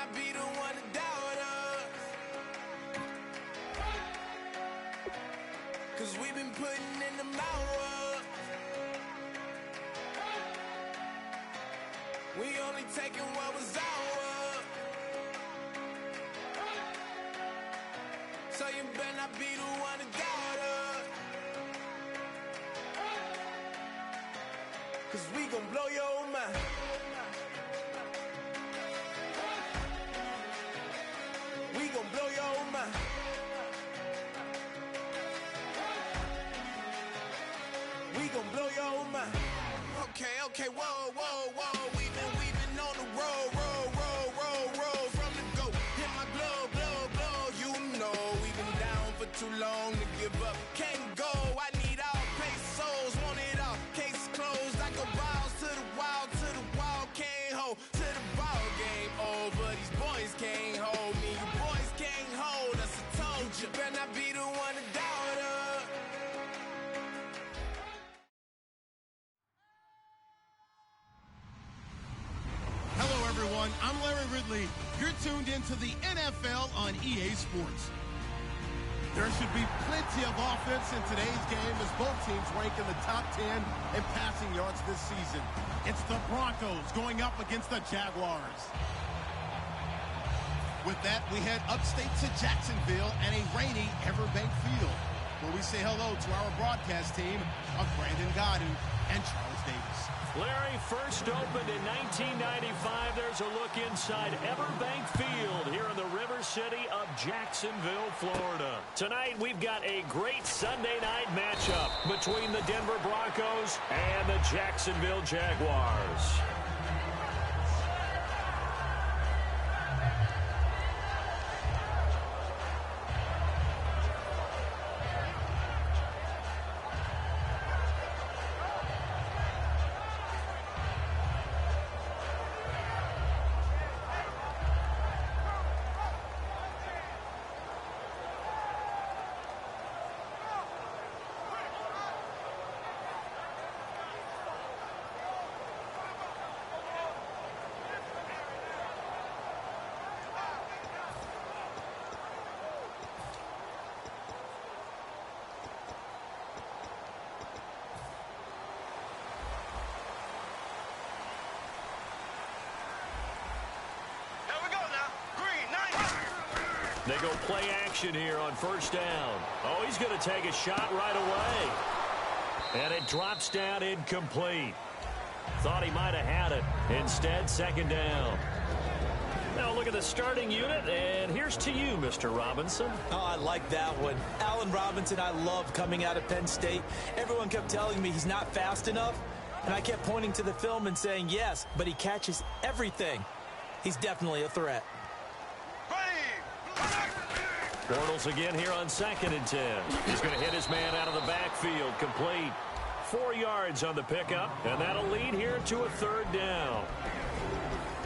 not be the one to doubt us. 'Cause we've been putting in the hours. We only taking what was ours. So you better not be the one to doubt us. 'Cause we gon' blow your mind. We gon' blow your mind. We gon' blow your mind. Okay, whoa. We've been on the road from the go. Hit my blow. You know we've been down for too long to give up. Can't go. I need all pesos, want it all. Case closed. I go balls to the wall. Can't hold to the ball game over. These boys can't hold me. You boys can't hold us. I told you. Better not be the one to doubt us. Hello, everyone. I'm Larry Ridley. You're tuned into the NFL on EA Sports. There should be plenty of offense in today's game as both teams rank in the top 10 in passing yards this season. It's the Broncos going up against the Jaguars. With that, we head upstate to Jacksonville and a rainy Everbank Field, where we say hello to our broadcast team of Brandon Godden and Charles Davis. Larry, first opened in 1995. There's a look inside Everbank Field here in the River City of Jacksonville, Florida. Tonight, we've got a great Sunday night matchup between the Denver Broncos and the Jacksonville Jaguars. They go play action here on first down. Oh, he's going to take a shot right away. And it drops down incomplete. Thought he might have had it. Instead, second down. Now look at the starting unit, and here's to you, Mr. Robinson. Oh, I like that one. Allen Robinson, I love coming out of Penn State. Everyone kept telling me he's not fast enough, and I kept pointing to the film and saying, yes, but he catches everything. He's definitely a threat. Bortles again here on 2nd and 10. He's going to hit his man out of the backfield, complete. 4 yards on the pickup, and that'll lead here to a third down.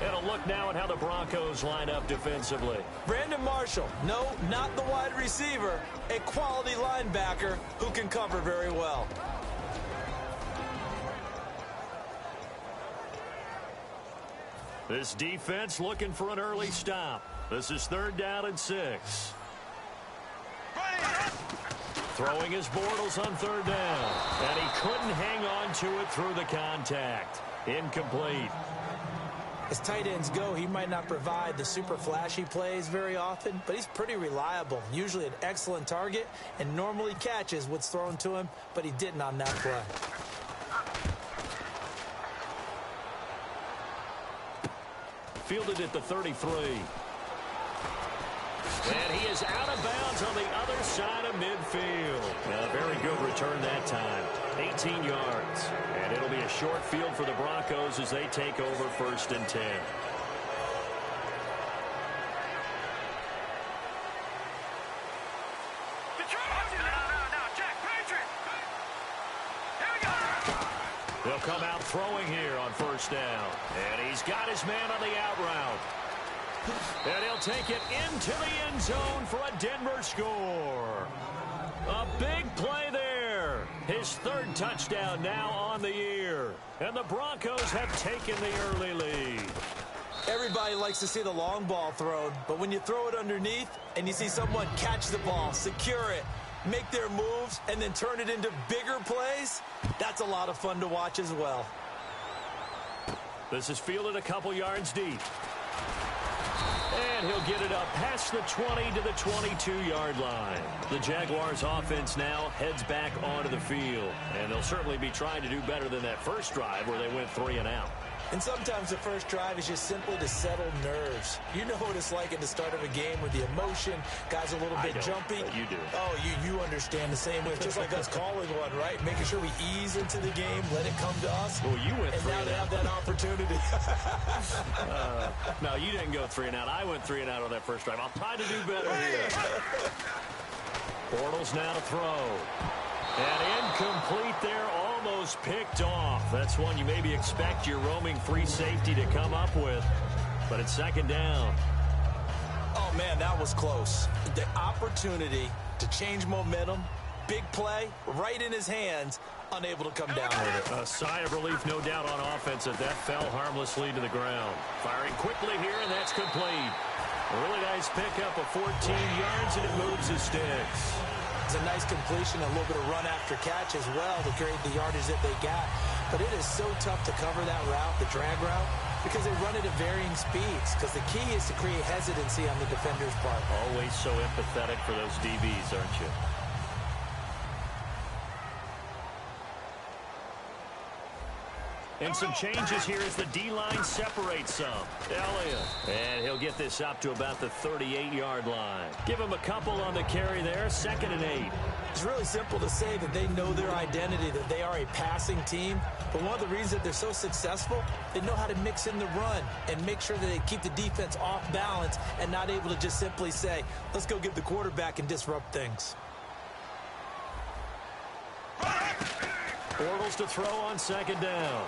And a look now at how the Broncos line up defensively. Brandon Marshall, no, not the wide receiver, a quality linebacker who can cover very well. This defense looking for an early stop. This is 3rd down and 6. Throwing his Bortles on 3rd down. And he couldn't hang on to it through the contact. Incomplete. As tight ends go, he might not provide the super flashy plays very often, but he's pretty reliable, usually an excellent target, and normally catches what's thrown to him, but he didn't on that play. Fielded at the 33. And he is out of bounds on the other side of midfield. A very good return that time. 18 yards. And it'll be a short field for the Broncos as they take over 1st and 10. They'll come out throwing here on 1st down. And he's got his man on the out route. And he'll take it into the end zone for a Denver score. A big play there. His 3rd touchdown now on the year. And the Broncos have taken the early lead. Everybody likes to see the long ball thrown, but when you throw it underneath and you see someone catch the ball, secure it, make their moves, and then turn it into bigger plays, that's a lot of fun to watch as well. This is fielded a couple yards deep. And he'll get it up past the 20 to the 22-yard line. The Jaguars offense now heads back onto the field. And they'll certainly be trying to do better than that first drive where they went 3 and out. And sometimes the first drive is just simply to settle nerves. You know what it's like at the start of a game with the emotion, guys a little bit jumpy. But you do. Oh, you understand the same way. It's just like us calling one, right? Making sure we ease into the game, let it come to us. Well, you went 3 and out. And now they have that opportunity. No, you didn't go 3 and out. I went 3 and out on that first drive. I'll try to do better here. Bortles now to throw. And incomplete there, almost picked off. That's one you maybe expect your roaming free safety to come up with. But it's second down. Oh, man, that was close. The opportunity to change momentum, big play, right in his hands, unable to come down with it. A sigh of relief, no doubt, on offense that fell harmlessly to the ground. Firing quickly here, and that's complete. A really nice pickup of 14 yards, and it moves the sticks. It's a nice completion, a little bit of run after catch as well to create the yardage that they got. But it is so tough to cover that route, the drag route, because they run it at varying speeds. Because the key is to create hesitancy on the defender's part. Always so empathetic for those DBs, aren't you? And some changes here as the D-line separates some. Elliott. And he'll get this up to about the 38-yard line. Give him a couple on the carry there. 2nd and 8. It's really simple to say that they know their identity, that they are a passing team. But one of the reasons that they're so successful, they know how to mix in the run and make sure that they keep the defense off balance and not able to just simply say, let's go get the quarterback and disrupt things. Bortles to throw on 2nd down.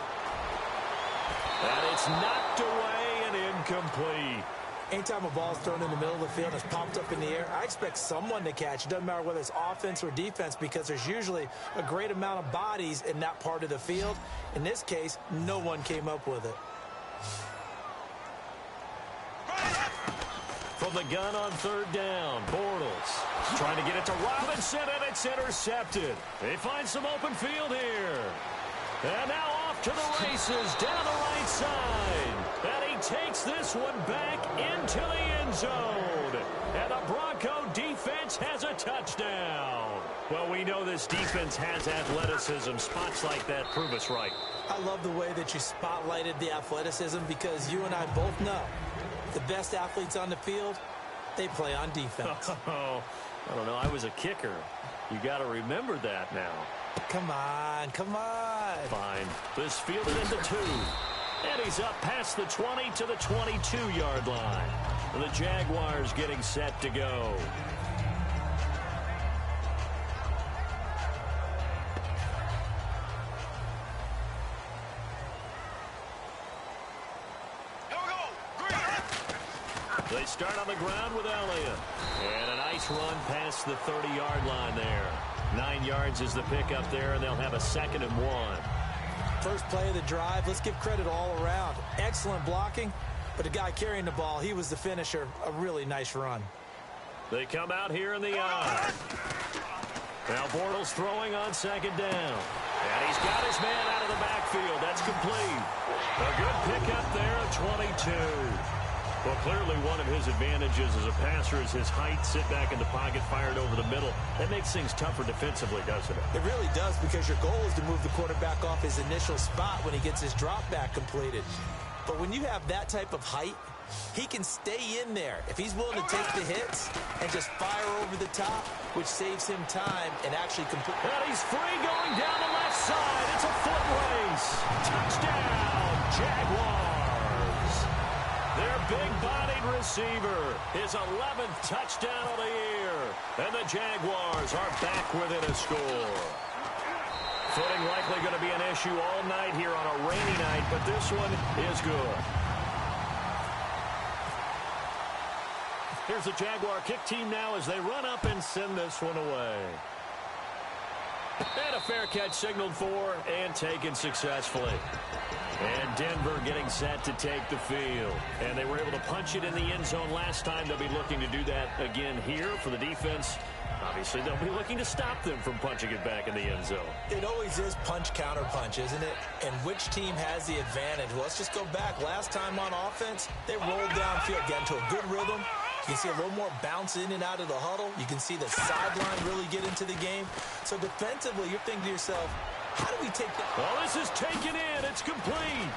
And it's knocked away and incomplete. Anytime a ball is thrown in the middle of the field and it's popped up in the air, I expect someone to catch. It doesn't matter whether it's offense or defense because there's usually a great amount of bodies in that part of the field. In this case, no one came up with it. From the gun on 3rd down, Bortles trying to get it to Robinson, and it's intercepted. They find some open field here. And now off to the races down the right side. And he takes this one back into the end zone. And the Bronco defense has a touchdown. Well, we know this defense has athleticism. Spots like that prove us right. I love the way that you spotlighted the athleticism because you and I both know the best athletes on the field, they play on defense. Oh, I don't know. I was a kicker. You got to remember that now. Come on, come on. Fine. This fielded into 2. And he's up past the 20 to the 22-yard line. The Jaguars getting set to go. They start on the ground with Elliott. And a nice run past the 30-yard line there. 9 yards is the pickup there, and they'll have a 2nd and 1. First play of the drive, let's give credit all around. Excellent blocking, but the guy carrying the ball, he was the finisher. A really nice run. They come out here in the eye. Now Bortles throwing on 2nd down. And he's got his man out of the backfield. That's complete. A good pickup there at 22. Well, clearly one of his advantages as a passer is his height. Sit back in the pocket, fired over the middle. That makes things tougher defensively, doesn't it? It really does because your goal is to move the quarterback off his initial spot when he gets his drop back completed. But when you have that type of height, he can stay in there if he's willing to take the hits and just fire over the top, which saves him time and actually complete. And he's free going down the left side. It's a foot race. Touchdown, Jaguars. Their big-bodied receiver, his 11th touchdown of the year. And the Jaguars are back within a score. Footing likely going to be an issue all night here on a rainy night, but this one is good. Here's the Jaguar kick team now as they run up and send this one away. And a fair catch signaled for and taken successfully. And Denver getting set to take the field. And they were able to punch it in the end zone last time. They'll be looking to do that again here for the defense. Obviously, they'll be looking to stop them from punching it back in the end zone. It always is punch, counter punch, isn't it? And which team has the advantage? Well, let's just go back. Last time on offense, they rolled downfield, got into a good rhythm. You can see a little more bounce in and out of the huddle. You can see the sideline really get into the game. So defensively, you're thinking to yourself, how do we take that? Well, this is taken in. It's complete.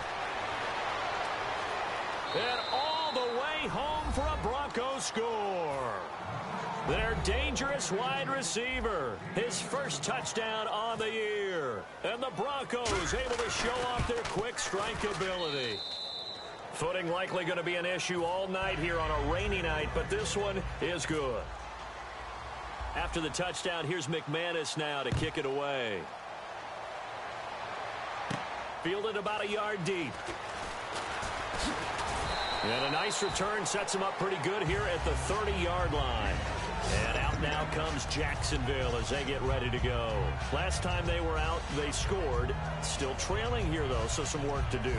And all the way home for a Broncos score. Their dangerous wide receiver. His first touchdown on the year. And the Broncos able to show off their quick strike ability. Footing likely going to be an issue all night here on a rainy night, but this one is good. After the touchdown, here's McManus now to kick it away. Fielded about a yard deep. And a nice return sets him up pretty good here at the 30-yard line. And out now comes Jacksonville as they get ready to go. Last time they were out, they scored. Still trailing here, though, so some work to do.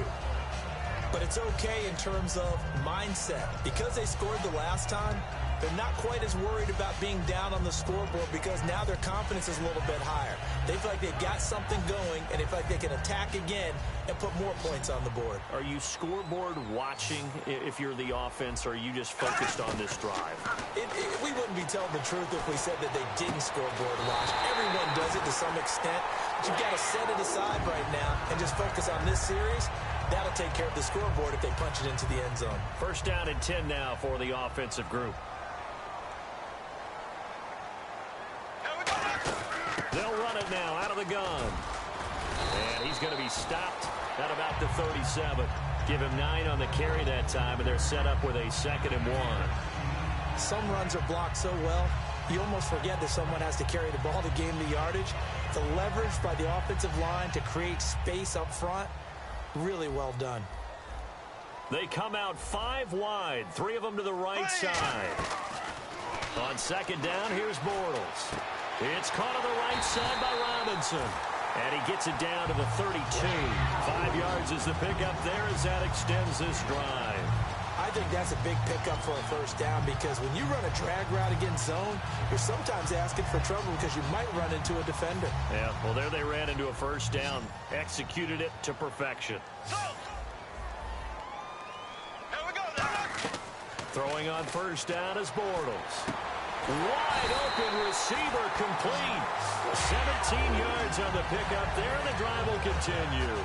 But it's okay in terms of mindset. Because they scored the last time, they're not quite as worried about being down on the scoreboard because now their confidence is a little bit higher. They feel like they've got something going, and they feel like they can attack again and put more points on the board. Are you scoreboard watching if you're the offense, or are you just focused on this drive? We wouldn't be telling the truth if we said that they didn't scoreboard watch. Everyone does it to some extent. But you've got to set it aside right now and just focus on this series. That'll take care of the scoreboard if they punch it into the end zone. First down and 10 now for the offensive group. They'll run it now out of the gun. And he's going to be stopped at about the 37. Give him 9 on the carry that time, and they're set up with a 2nd and 1. Some runs are blocked so well, you almost forget that someone has to carry the ball to gain the yardage. The leverage by the offensive line to create space up front, really well done. They come out 5 wide, 3 of them to the right side. On 2nd down, here's Bortles. It's caught on the right side by Robinson. And he gets it down to the 32. 5 yards is the pickup there as that extends this drive. I think that's a big pickup for a first down because when you run a drag route against zone, you're sometimes asking for trouble because you might run into a defender. Yeah, well, there they ran into a first down. Executed it to perfection. Throwing on first down is Bortles. Wide open receiver complete. 17 yards on the pickup there, and the drive will continue.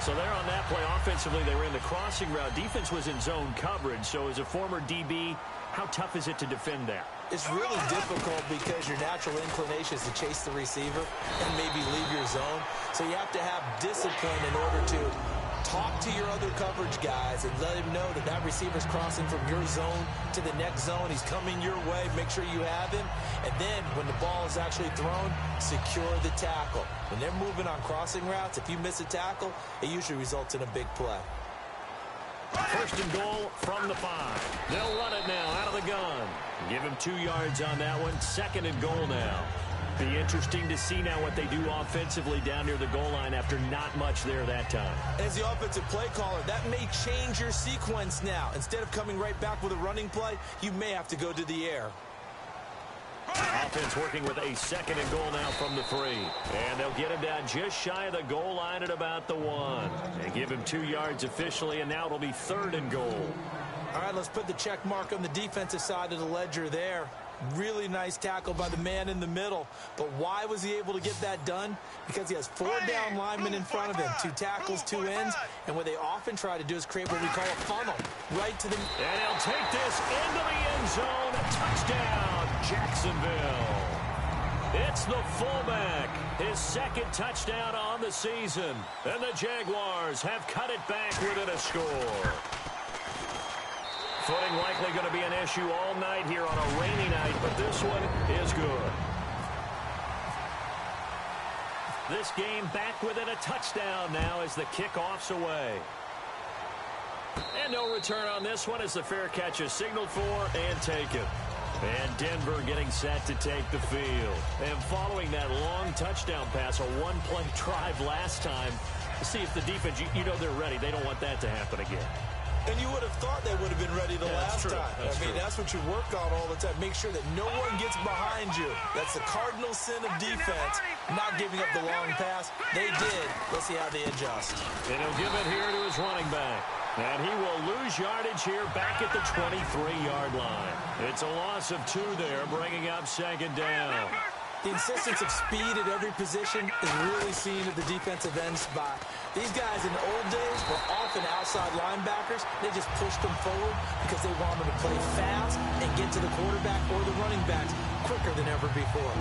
So there on that play, offensively, they ran the crossing route. Defense was in zone coverage, so as a former DB, how tough is it to defend that? It's really difficult because your natural inclination is to chase the receiver and maybe leave your zone. So you have to have discipline in order to talk to your other coverage guys and let him know that that receiver's crossing from your zone to the next zone. He's coming your way. Make sure you have him. And then when the ball is actually thrown, secure the tackle. When they're moving on crossing routes, if you miss a tackle, it usually results in a big play. First and goal from the 5. They'll run it now out of the gun. Give him 2 yards on that one. 2nd and goal now. Be interesting to see now what they do offensively down near the goal line after not much there that time. As the offensive play caller, that may change your sequence now. Instead of coming right back with a running play, you may have to go to the air. Offense working with a 2nd and goal now from the 3. And they'll get him down just shy of the goal line at about the 1. They give him 2 yards officially, and now it'll be 3rd and goal. All right, let's put the check mark on the defensive side of the ledger there. Really nice tackle by the man in the middle. But why was he able to get that done? Because he has 4 down linemen in front of him. 2 tackles, 2 ends. And what they often try to do is create what we call a funnel. Right to the... And he'll take this into the end zone. Touchdown, Jacksonville. It's the fullback. His 2nd touchdown on the season. And the Jaguars have cut it back within a score. Footing likely going to be an issue all night here on a rainy night, but this one is good. This game back within a touchdown now as the kickoff's away. And no return on this one as the fair catch is signaled for and taken. And Denver getting set to take the field. And following that long touchdown pass, a one-play drive last time, to see if the defense, you know they're ready. They don't want that to happen again. And you would have thought they would have been ready the last time. That's what you work on all the time. Make sure that no one gets behind you. That's the cardinal sin of defense, not giving up the long pass. They did. Let's see how they adjust. And he'll give it here to his running back. And he will lose yardage here back at the 23-yard line. It's a loss of 2 there, bringing up second down. The insistence of speed at every position is really seen at the defensive end spot. These guys in the old days were often outside linebackers. They just pushed them forward because they wanted to play fast and get to the quarterback or the running backs quicker than ever before.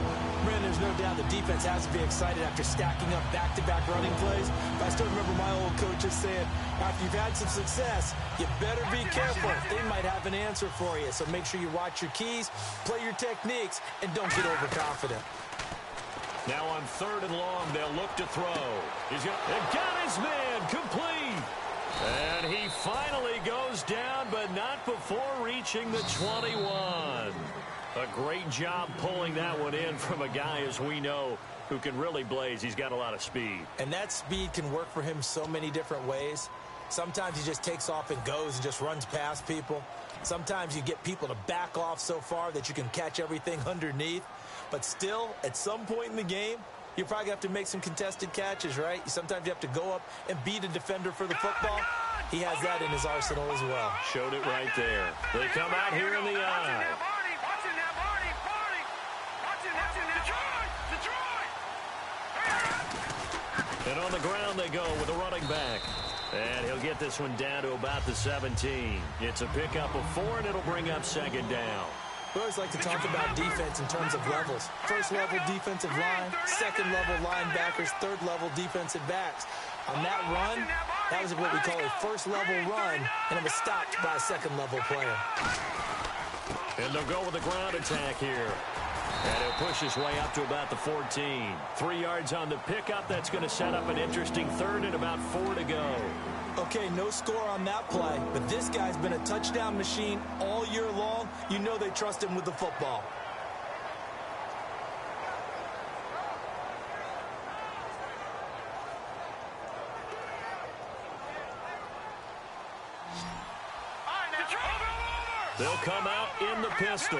Man, there's no doubt the defense has to be excited after stacking up back-to-back running plays. But I still remember my old coaches saying, after you've had some success, you better be careful. They might have an answer for you. So make sure you watch your keys, play your techniques, and don't get overconfident. Now on 3rd and long, they'll look to throw. He's got his man complete. And he finally goes down, but not before reaching the 21. A great job pulling that one in from a guy, as we know, who can really blaze. He's got a lot of speed. And that speed can work for him so many different ways. Sometimes he just takes off and goes and just runs past people. Sometimes you get people to back off so far that you can catch everything underneath. But still, at some point in the game, you probably have to make some contested catches, right? Sometimes you have to go up and beat a defender for the football. He has that in his arsenal as well. Showed it right there. They come out here in the eye. And on the ground they go with a running back. And he'll get this one down to about the 17. It's a pickup of 4, and it'll bring up second down. We always like to talk about defense in terms of levels. First level defensive line, second level linebackers, third level defensive backs. On that run, that was what we call a first level run, and it was stopped by a second level player. And they'll go with a ground attack here. And he'll push his way up to about the 14. 3 yards on the pickup. That's going to set up an interesting 3rd and about 4 to go. Okay, no score on that play, but this guy's been a touchdown machine all year long. You know they trust him with the football. They'll come out in the pistol.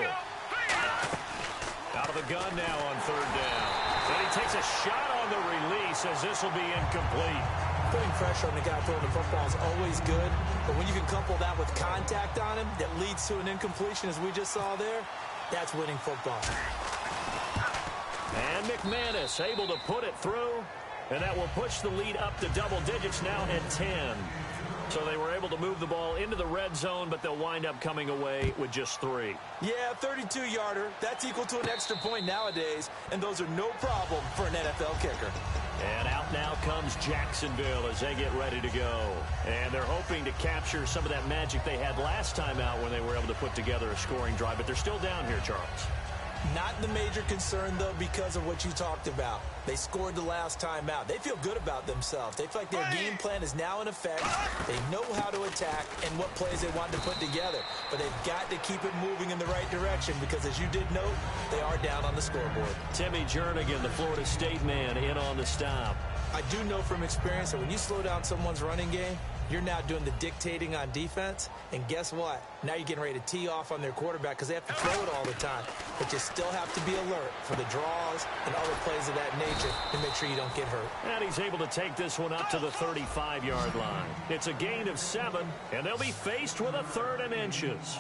Out of the gun now on 3rd down. And he takes a shot on the release as this will be incomplete. Putting pressure on the guy throwing the football is always good, but when you can couple that with contact on him that leads to an incompletion, as we just saw there, that's winning football. And McManus able to put it through, and that will push the lead up to double digits now at 10. So they were able to move the ball into the red zone, but they'll wind up coming away with just 3. Yeah, 32-yarder. That's equal to an extra point nowadays, and those are no problem for an NFL kicker. And out now comes Jacksonville as they get ready to go. And they're hoping to capture some of that magic they had last time out when they were able to put together a scoring drive. But they're still down here, Charles. Not the major concern, though, because of what you talked about. They scored the last time out. They feel good about themselves. They feel like their game plan is now in effect. They know how to attack and what plays they want to put together. But they've got to keep it moving in the right direction because, as you did note, they are down on the scoreboard. Timmy Jernigan, the Florida State man, in on the stop. I do know from experience that when you slow down someone's running game, you're now doing the dictating on defense, and guess what? Now you're getting ready to tee off on their quarterback because they have to throw it all the time. But you still have to be alert for the draws and other plays of that nature to make sure you don't get hurt. And he's able to take this one up to the 35-yard line. It's a gain of 7, and they'll be faced with a 3rd and inches.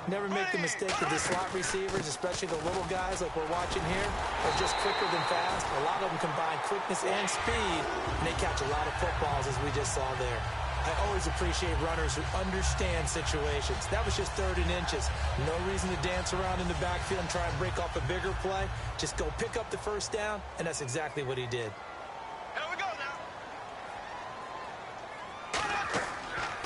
Never make the mistake that the slot receivers, especially the little guys like we're watching here, are just quicker than fast. A lot of them combine quickness and speed, and they catch a lot of footballs, as we just saw there. I always appreciate runners who understand situations. That was just 3rd and inches. No reason to dance around in the backfield and try and break off a bigger play. Just go pick up the first down, and that's exactly what he did. Here we go now.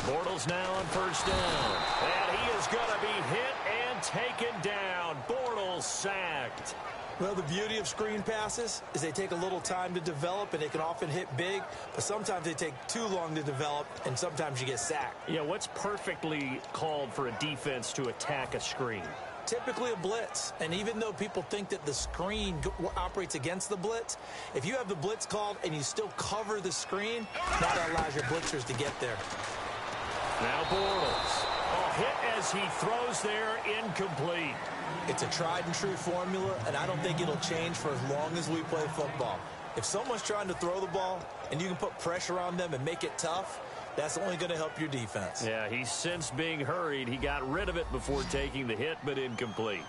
Bortles now on 1st down. And he is going to be hit and taken down. Bortles sacked. Well, the beauty of screen passes is they take a little time to develop, and they can often hit big, but sometimes they take too long to develop, and sometimes you get sacked. Yeah, what's perfectly called for a defense to attack a screen? typically a blitz. And even though people think that the screen operates against the blitz, if you have the blitz called and you still cover the screen, that allows your blitzers to get there. Now Bortles. Oh, hit as he throws there, incomplete. It's a tried and true formula, and I don't think it'll change for as long as we play football. If someone's trying to throw the ball and you can put pressure on them and make it tough, that's only going to help your defense. Yeah, he's since being hurried. He got rid of it before taking the hit, but incomplete.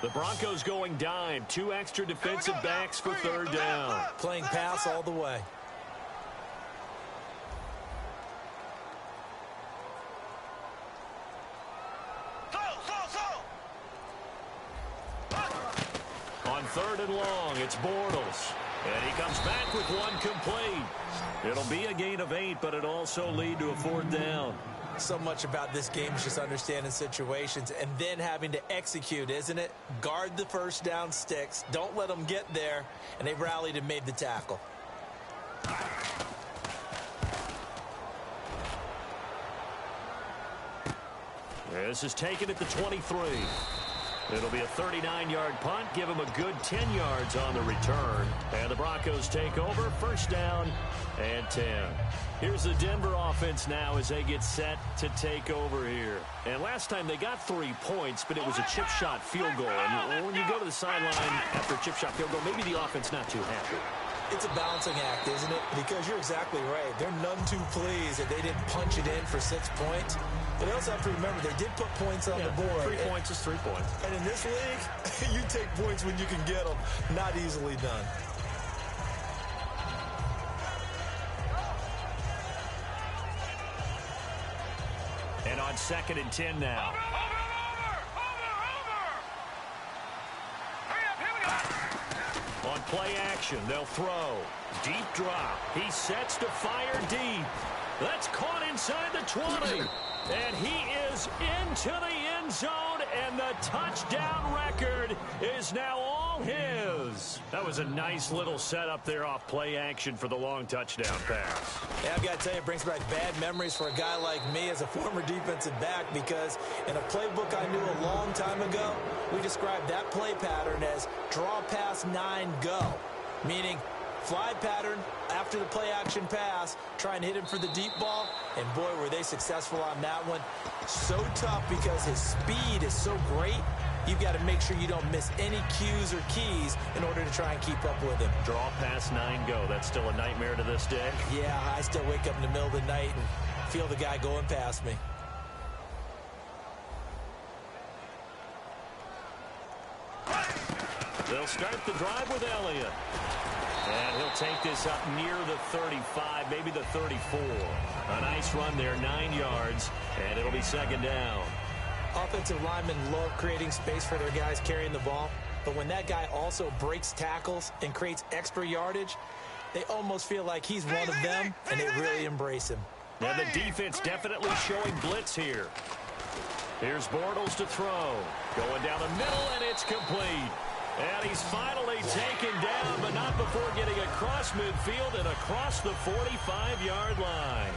The Broncos going dime. 2 extra defensive backs for third down. Playing pass all the way. On 3rd and long, it's Bortles. And he comes back with one complete. It'll be a gain of 8, but it'll also lead to a 4th down. So much about this game is just understanding situations and then having to execute, isn't it? Guard the first down sticks. Don't let them get there. And they rallied and made the tackle. This is taken at the 23. It'll be a 39-yard punt. Give him a good 10 yards on the return. And the Broncos take over. First down and 10. Here's the Denver offense now as they get set to take over here. And last time they got 3 points, but it was a chip shot field goal. And when you go to the sideline after a chip shot field goal, maybe the offense not too happy. It's a balancing act, isn't it? Because you're exactly right. They're none too pleased that they didn't punch it in for 6 points. But they also have to remember they did put points on the board. 3 points is 3 points. And in this league, you take points when you can get them. Not easily done. And on 2nd and 10 now. On play action, they'll throw. Deep drop. He sets to fire deep. That's caught inside the 20. And he is into the end zone, and the touchdown record is now all his. That was a nice little setup there off play action for the long touchdown pass. Yeah, I've got to tell you, it brings back bad memories for a guy like me as a former defensive back, because in a playbook I knew a long time ago, we described that play pattern as draw pass 9 go, meaning fly pattern after the play action pass, try and hit him for the deep ball, and boy, were they successful on that one. So tough because his speed is so great, you've got to make sure you don't miss any cues or keys in order to try and keep up with him. Draw pass 9 go. That's still a nightmare to this day. Yeah, I still wake up in the middle of the night and feel the guy going past me. They'll start the drive with Elliott. And he'll take this up near the 35, maybe the 34. A nice run there, 9 yards, and it'll be 2nd down. Offensive linemen love creating space for their guys carrying the ball, but when that guy also breaks tackles and creates extra yardage, they almost feel like he's one of them, and they really embrace him. And the defense definitely showing blitz here. Here's Bortles to throw. Going down the middle, and it's complete. And he's finally taken down, but not before getting across midfield and across the 45-yard line.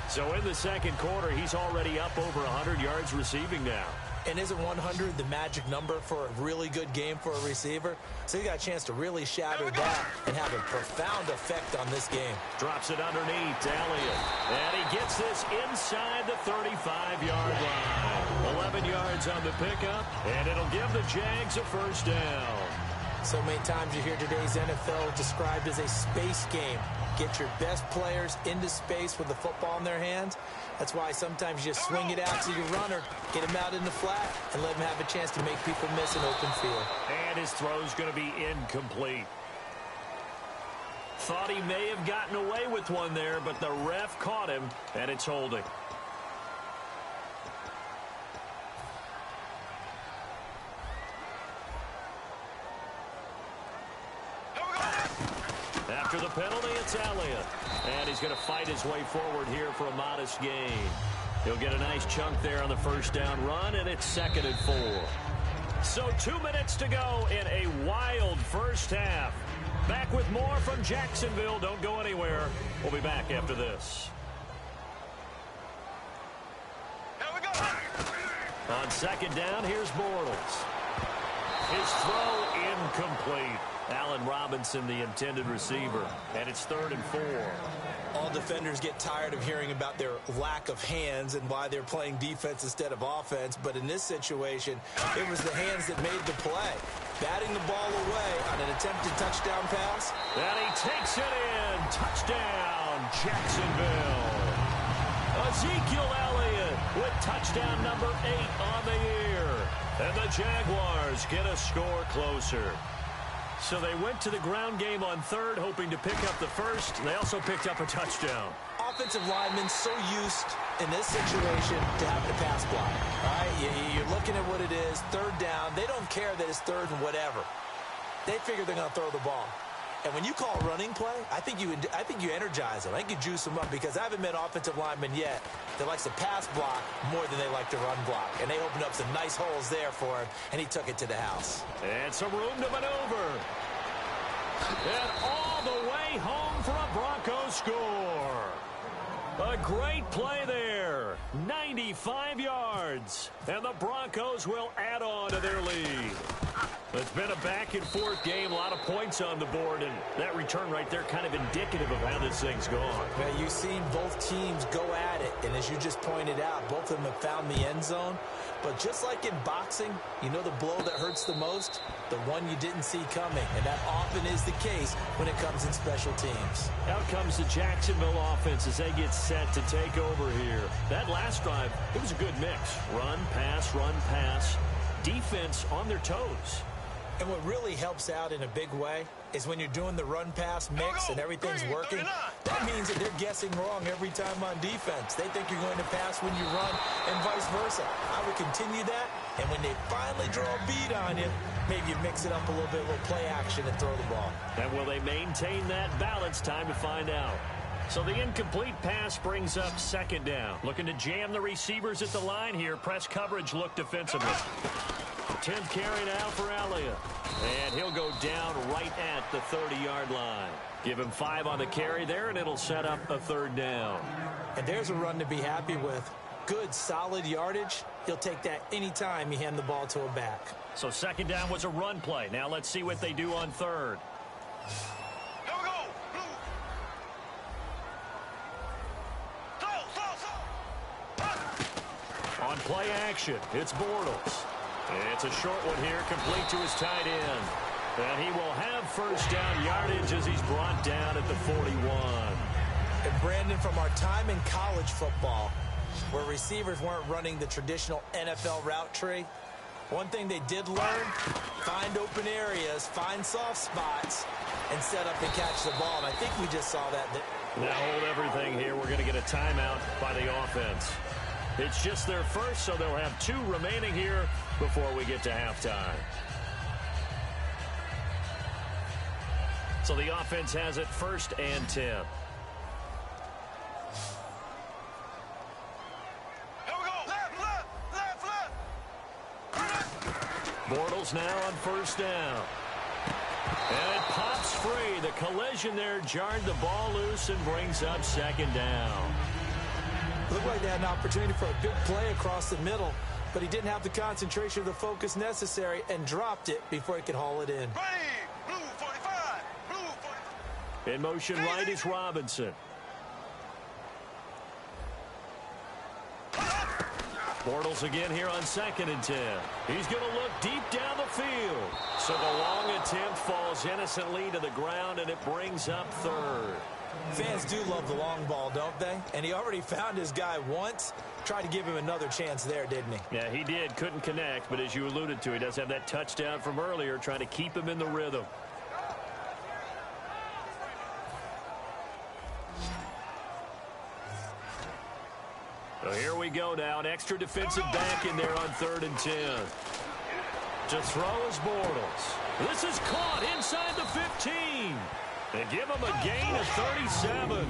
So in the second quarter, he's already up over 100 yards receiving now. And isn't 100 the magic number for a really good game for a receiver? So he got a chance to really shatter that and have a profound effect on this game. Drops it underneath to Elliott. And he gets this inside the 35-yard line. 11 yards on the pickup, and it'll give the Jags a first down. So many times you hear today's NFL described as a space game. Get your best players into space with the football in their hands. That's why sometimes you just swing it out to your runner, get him out in the flat, and let him have a chance to make people miss an open field. And his throw's going to be incomplete. Thought he may have gotten away with one there, but the ref caught him, and it's holding. After the penalty, it's Elliott. And he's going to fight his way forward here for a modest gain. He'll get a nice chunk there on the first down run, and it's 2nd and 4. So 2 minutes to go in a wild first half. Back with more from Jacksonville. Don't go anywhere. We'll be back after this. On 2nd down, here's Bortles. His throw incomplete. Allen Robinson, the intended receiver. And it's 3rd and 4. All defenders get tired of hearing about their lack of hands and why they're playing defense instead of offense. But in this situation, it was the hands that made the play. Batting the ball away on an attempted touchdown pass. And he takes it in. Touchdown, Jacksonville. Ezekiel Elliott with touchdown number 8 on the year. And the Jaguars get a score closer. So they went to the ground game on 3rd, hoping to pick up the first. They also picked up a touchdown. Offensive linemen so used in this situation to having a pass block. All right, you're looking at what it is, 3rd down. They don't care that it's 3rd and whatever. They figure they're going to throw the ball. And when you call a running play, I think you energize them. I think you juice them up because I haven't met offensive linemen yet that likes to pass block more than they like to run block. And they opened up some nice holes there for him, and he took it to the house. And some room to maneuver. And all the way home for a Broncos score. A great play there. 95 yards. And the Broncos will add on to their lead. It's been a back-and-forth game, a lot of points on the board, and that return right there kind of indicative of how this thing's gone. Now, you've seen both teams go at it, and as you just pointed out, both of them have found the end zone. But just like in boxing, you know the blow that hurts the most? The one you didn't see coming, and that often is the case when it comes in special teams. Out comes the Jacksonville offense as they get set to take over here. That last drive, it was a good mix. Run, pass, defense on their toes. And what really helps out in a big way is when you're doing the run-pass mix and everything's working, that means that they're guessing wrong every time on defense. They think you're going to pass when you run and vice versa. I would continue that, and when they finally draw a bead on you, maybe you mix it up a little bit, a little play action and throw the ball. And will they maintain that balance? Time to find out. So the incomplete pass brings up 2nd down. Looking to jam the receivers at the line here. Press coverage look defensively. 10th carry now for Elliott. And he'll go down right at the 30-yard line. Give him 5 on the carry there, and it'll set up a 3rd down. And there's a run to be happy with. Good, solid yardage. He'll take that anytime you hand the ball to a back. So 2nd down was a run play. Now let's see what they do on 3rd. On play action, it's Bortles. It's a short one here, complete to his tight end. And he will have 1st down yardage as he's brought down at the 41. And Brandon, from our time in college football, where receivers weren't running the traditional NFL route tree, one thing they did learn, find open areas, find soft spots, and set up and catch the ball. And I think we just saw that. Now hold everything here. We're going to get a timeout by the offense. It's just their first, so they'll have 2 remaining here before we get to halftime. So the offense has it 1st and 10. Here we go. Left. Bortles now on 1st down. And it pops free. The collision there jarred the ball loose and brings up 2nd down. Looked like they had an opportunity for a big play across the middle, but he didn't have the concentration or the focus necessary and dropped it before he could haul it in. Blue 45. Blue 45. In motion right is Robinson. Bortles again here on 2nd and 10. He's going to look deep down the field. So the long attempt falls innocently to the ground, and it brings up 3rd. Fans do love the long ball, don't they? And he already found his guy once. Tried to give him another chance there, didn't he? Yeah, he did. Couldn't connect, but as you alluded to, he does have that touchdown from earlier, trying to keep him in the rhythm. So here we go now. An extra defensive back in there on 3rd and 10. To throw is Bortles. This is caught inside the 15. They give him a gain of 37.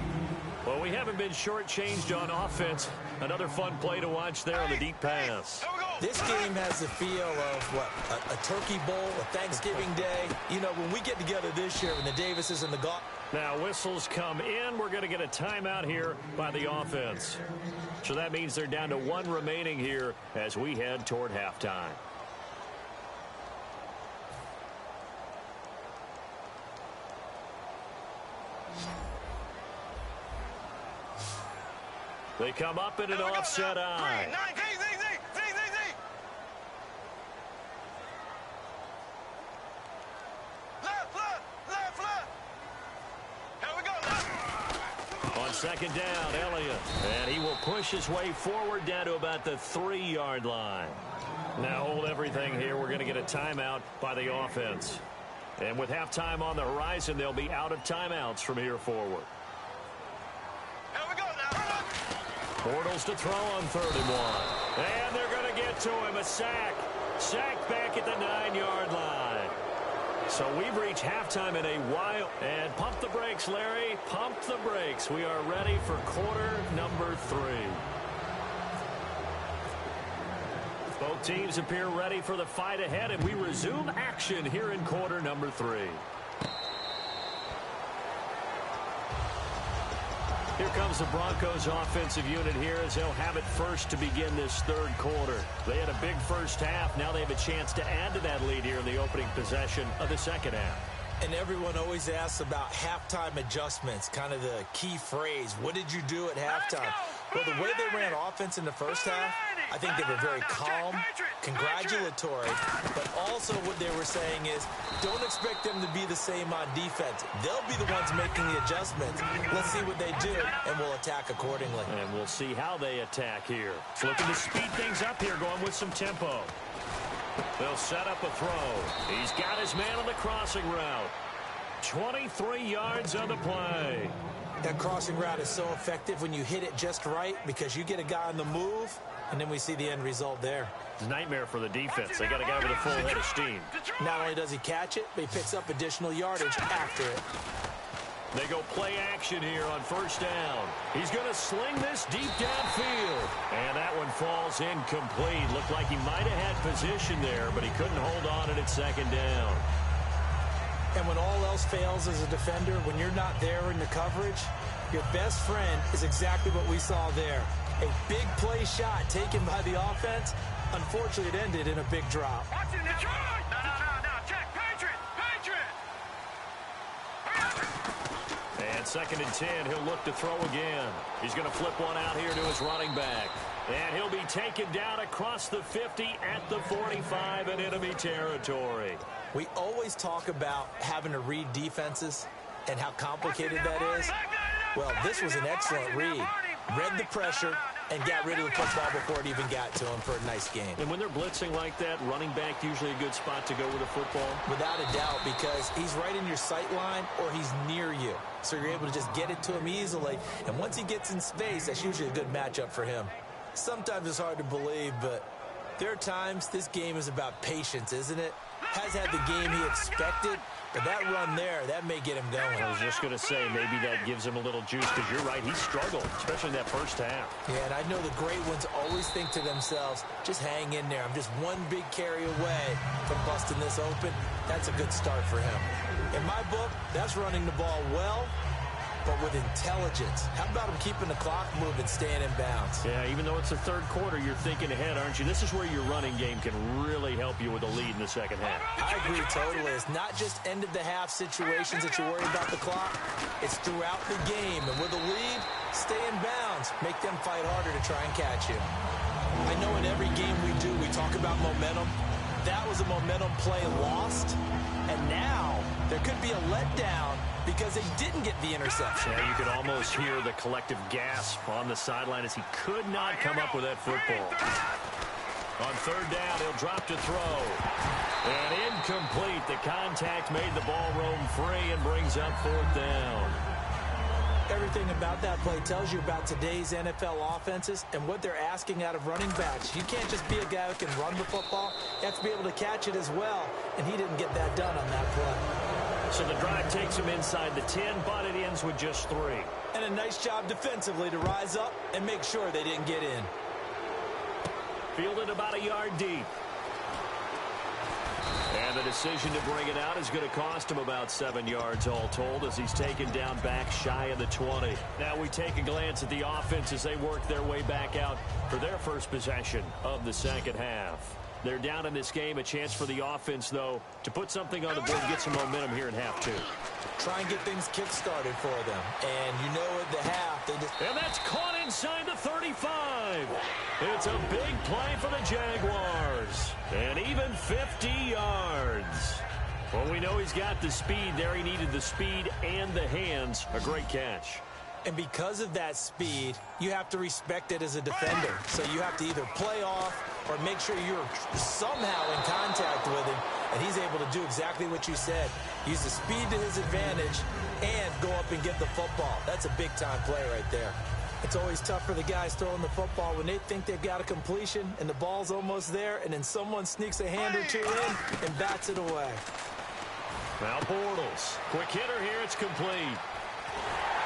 Well, we haven't been shortchanged on offense. Another fun play to watch there on the deep pass. This game has the feel of, what, a turkey bowl, a Thanksgiving day. You know, when we get together this year, when the Davises and the Goff. Now, whistles come in. We're going to get a timeout here by the offense. So that means they're down to 1 remaining here as we head toward halftime. They come up in an offset eye. On second down, Elliott. And he will push his way forward down to about the 3-yard line. Now hold everything here. We're going to get a timeout by the offense. And with halftime on the horizon, they'll be out of timeouts from here forward. Bortles to throw on 3rd and 1. And they're going to get to him. A sack. Sack back at the 9-yard line. So we've reached halftime in a while. And pump the brakes, Larry. Pump the brakes. We are ready for quarter number 3. Both teams appear ready for the fight ahead, and we resume action here in quarter number 3. Here comes the Broncos offensive unit here as they'll have it first to begin this 3rd quarter. They had a big first half. Now they have a chance to add to that lead here in the opening possession of the 2nd half. And everyone always asks about halftime adjustments, kind of the key phrase. What did you do at halftime? Well, the way they ran offense in the first half, I think they were very calm, congratulatory, but also what they were saying is don't expect them to be the same on defense. They'll be the ones making the adjustments. Let's see what they do, and we'll attack accordingly. And we'll see how they attack here. It's looking to speed things up here, going with some tempo. They'll set up a throw. He's got his man on the crossing route. 23 yards on the play. That crossing route is so effective when you hit it just right because you get a guy on the move, and then we see the end result there. It's a nightmare for the defense. They got a guy with a full head of steam. Not only does he catch it, but he picks up additional yardage after it. They go play action here on 1st down. He's going to sling this deep downfield. And that one falls incomplete. Looked like he might have had position there, but he couldn't hold on it at 2nd down. And when all else fails as a defender, when you're not there in the coverage, your best friend is exactly what we saw there. A big play shot taken by the offense. Unfortunately, it ended in a big drop. And 2nd and 10, he'll look to throw again. He's going to flip one out here to his running back. And he'll be taken down across the 50 at the 45 in enemy territory. We always talk about having to read defenses and how complicated that is. Well, this was an excellent read. Read the pressure and got rid of the football before it even got to him for a nice game. And when they're blitzing like that, running back usually a good spot to go with a football? Without a doubt, because he's right in your sight line or he's near you. So you're able to just get it to him easily. And once he gets in space, that's usually a good matchup for him. Sometimes it's hard to believe, but there are times this game is about patience, isn't it? Has had the game he expected, but that run there, that may get him going. I was just going to say, maybe that gives him a little juice, because you're right, he struggled, especially in that first half. Yeah, and I know the great ones always think to themselves, just hang in there. I'm just one big carry away from busting this open. That's a good start for him. In my book, that's running the ball well, but with intelligence. How about him keeping the clock moving, staying in bounds? Yeah, even though it's the 3rd quarter, you're thinking ahead, aren't you? This is where your running game can really help you with a lead in the 2nd half. I agree totally. It's not just end-of-the-half situations that you worry about the clock. It's throughout the game. And with a lead, stay in bounds. Make them fight harder to try and catch you. I know in every game we do, we talk about momentum. That was a momentum play lost. And now there could be a letdown because they didn't get the interception. Yeah, you could almost hear the collective gasp on the sideline as he could not come up with that football. On 3rd down, he'll drop to throw. And incomplete. The contact made the ball roam free and brings up 4th down. Everything about that play tells you about today's NFL offenses and what they're asking out of running backs. You can't just be a guy who can run the football. You have to be able to catch it as well, and he didn't get that done on that play. So the drive takes him inside the 10, but it ends with just 3. And a nice job defensively to rise up and make sure they didn't get in. Fielded about a yard deep. And the decision to bring it out is going to cost him about 7 yards all told as he's taken down back shy of the 20. Now we take a glance at the offense as they work their way back out for their first possession of the 2nd half. They're down in this game. A chance for the offense, though, to put something on the board and get some momentum here in half two. Try and get things kick-started for them. And you know at the half, they just... And that's caught inside the 35. It's a big play for the Jaguars. And even 50 yards. Well, we know he's got the speed there. He needed the speed and the hands. A great catch. And because of that speed, you have to respect it as a defender. So you have to either play off or make sure you're somehow in contact with him. And he's able to do exactly what you said. Use the speed to his advantage and go up and get the football. That's a big-time play right there. It's always tough for the guys throwing the football when they think they've got a completion and the ball's almost there, and then someone sneaks a hand or two in and bats it away. Now Bortles. Quick hitter here. It's complete.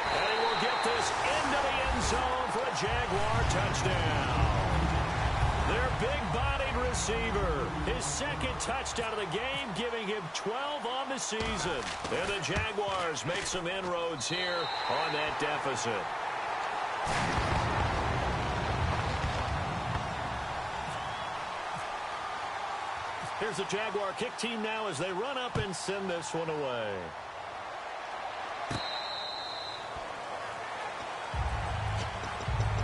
And he will get this into the end zone for a Jaguar touchdown. Their big-bodied receiver. His second touchdown of the game, giving him 12 on the season. And the Jaguars make some inroads here on that deficit. Here's the Jaguar kick team now as they run up and send this one away.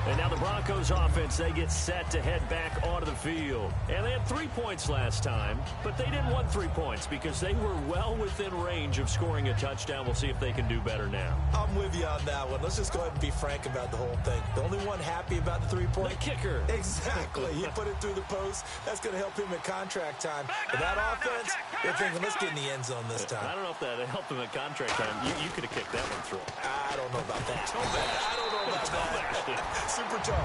And now the Broncos offense, they get set to head back onto the field. And they had 3 points last time, but they didn't want 3 points because they were well within range of scoring a touchdown. We'll see if they can do better now. I'm with you on that one. Let's just go ahead and be frank about the whole thing. The only one happy about the 3-point? The kicker. Exactly. He put it through the post. That's going to help him at contract time. But that offense, they're thinking, let's get in the end zone this time. I don't know if that helped him at contract time. You could have kicked that one through. I don't know about that. I don't know about that. Super tall.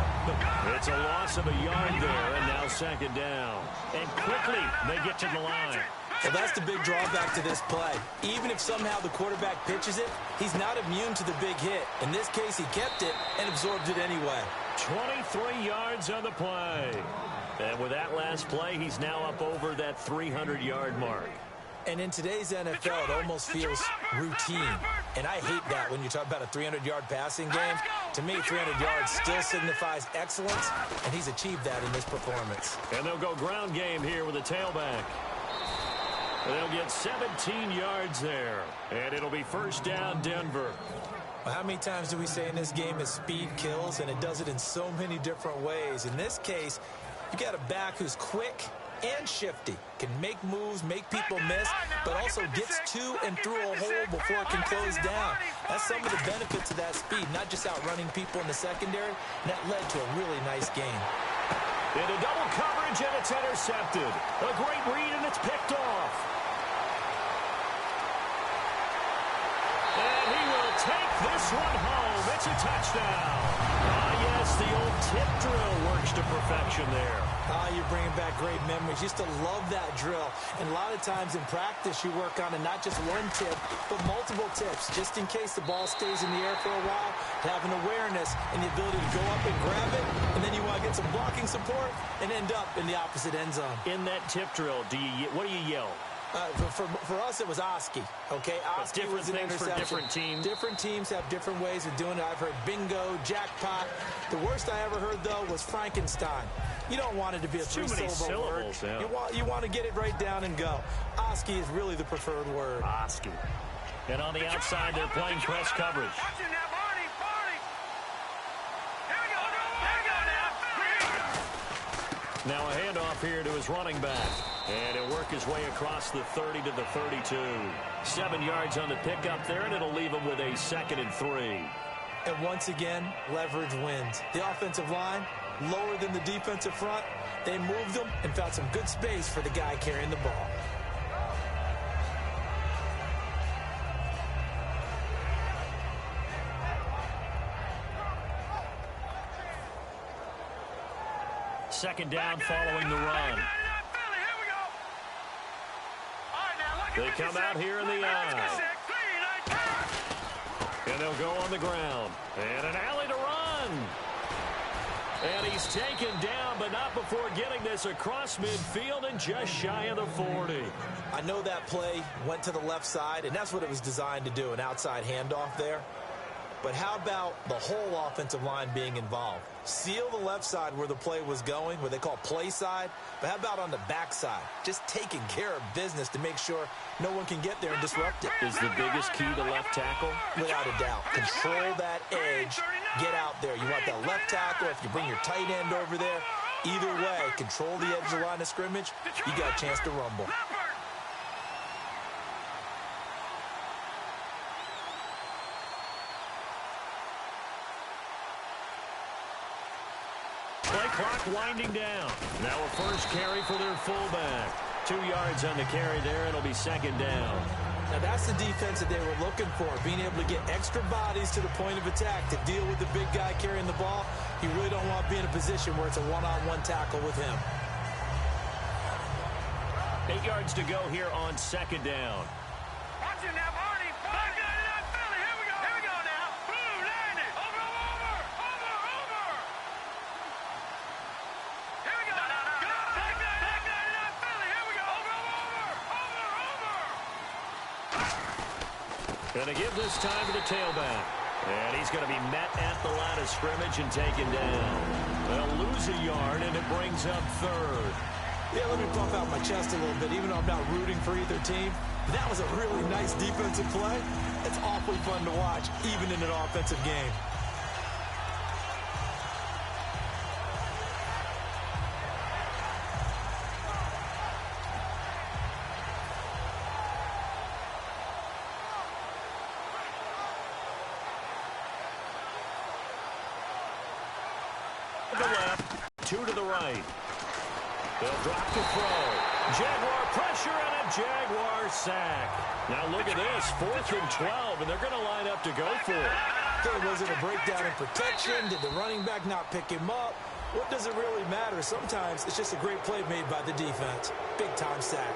It's a loss of a yard there, and now second down. And quickly, they get to the line. Well, that's the big drawback to this play. Even if somehow the quarterback pitches it, he's not immune to the big hit. In this case, he kept it and absorbed it anyway. 23 yards on the play. And with that last play, he's now up over that 300-yard mark. And in today's NFL, it almost feels routine. And I hate that when you talk about a 300-yard passing game. To me, 300 yards still signifies excellence, and he's achieved that in this performance. And they'll go ground game here with a tailback. And they'll get 17 yards there. And it'll be first down, Denver. Well, how many times do we say in this game that speed kills, and it does it in so many different ways? In this case, you got a back who's quick and shifty, can make moves, make people miss, but also gets to and through a hole before it can close down. That's some of the benefits of that speed, not just outrunning people in the secondary, and that led to a really nice game. Into double coverage, and it's intercepted. A great read, and it's picked off. And he will take this one home. It's a touchdown. Yes, the old tip drill works to perfection there. You're bringing back great memories. Used to love that drill. And a lot of times in practice, you work on it, not just one tip, but multiple tips, just in case the ball stays in the air for a while, to have an awareness and the ability to go up and grab it, and then you want to get some blocking support and end up in the opposite end zone. In that tip drill, what do you yell? For us, it was Oski. Okay, Oski was an interception. For different teams. Different teams have different ways of doing it. I've heard bingo, jackpot. The worst I ever heard, though, was Frankenstein. You don't want it to be a three-syllable word. Yeah. You want to get it right down and go. Oski is really the preferred word. Oski. And on the outside, they're playing press coverage. Now a handoff here to his running back. And he'll work his way across the 30 to the 32. 7 yards on the pickup there, and it'll leave him with a 2nd and 3. And once again, leverage wins. The offensive line, lower than the defensive front. They moved them and found some good space for the guy carrying the ball. Second down following the run. They come out here in the eye. And they'll go on the ground. And an alley to run. And he's taken down, but not before getting this across midfield and just shy of the 40. I know that play went to the left side, and that's what it was designed to do, an outside handoff there. But how about the whole offensive line being involved? Seal the left side where the play was going, where they call play side. But how about on the back side? Just taking care of business to make sure no one can get there and disrupt it. Is the biggest key to left tackle? Without a doubt. Control that edge. Get out there. You want that left tackle. If you bring your tight end over there, either way, control the edge of the line of scrimmage. You got a chance to rumble. Play clock winding down. Now a first carry for their fullback. 2 yards on the carry there. It'll be second down. Now that's the defense that they were looking for, being able to get extra bodies to the point of attack to deal with the big guy carrying the ball. You really don't want to be in a position where it's a one-on-one tackle with him. 8 yards to go here on second down. Watch it now, Barney. Back in that Philly. Here we go. Here we go now. Blue, landing. Over. Here we go. Go. Back in that Philly. Here we go. Over. Going to give this time to the tailback. And he's going to be met at the line of scrimmage and taken down. They'll lose a yard, and it brings up third. Yeah, let me puff out my chest a little bit, even though I'm not rooting for either team. That was a really nice defensive play. It's awfully fun to watch, even in an offensive game. To the left, 2 to the right. They'll drop to throw. Jaguar pressure and a Jaguar sack. Now look at this, 4th and 12, and they're going to line up to go for it. Okay, was it a breakdown in protection? Did the running back not pick him up? What does it really matter? Sometimes it's just a great play made by the defense. Big-time sack.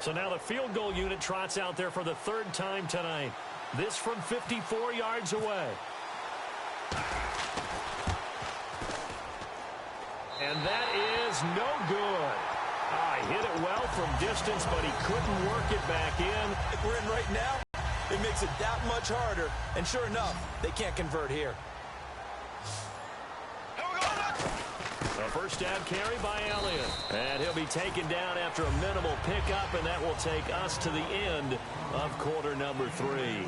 So now the field goal unit trots out there for the 3rd time tonight. This from 54 yards away. And that is no good. He hit it well from distance, but he couldn't work it back in. If we're in right now, it makes it that much harder. And sure enough, they can't convert here. A first down carry by Elliott. And he'll be taken down after a minimal pickup, and that will take us to the end of quarter number 3.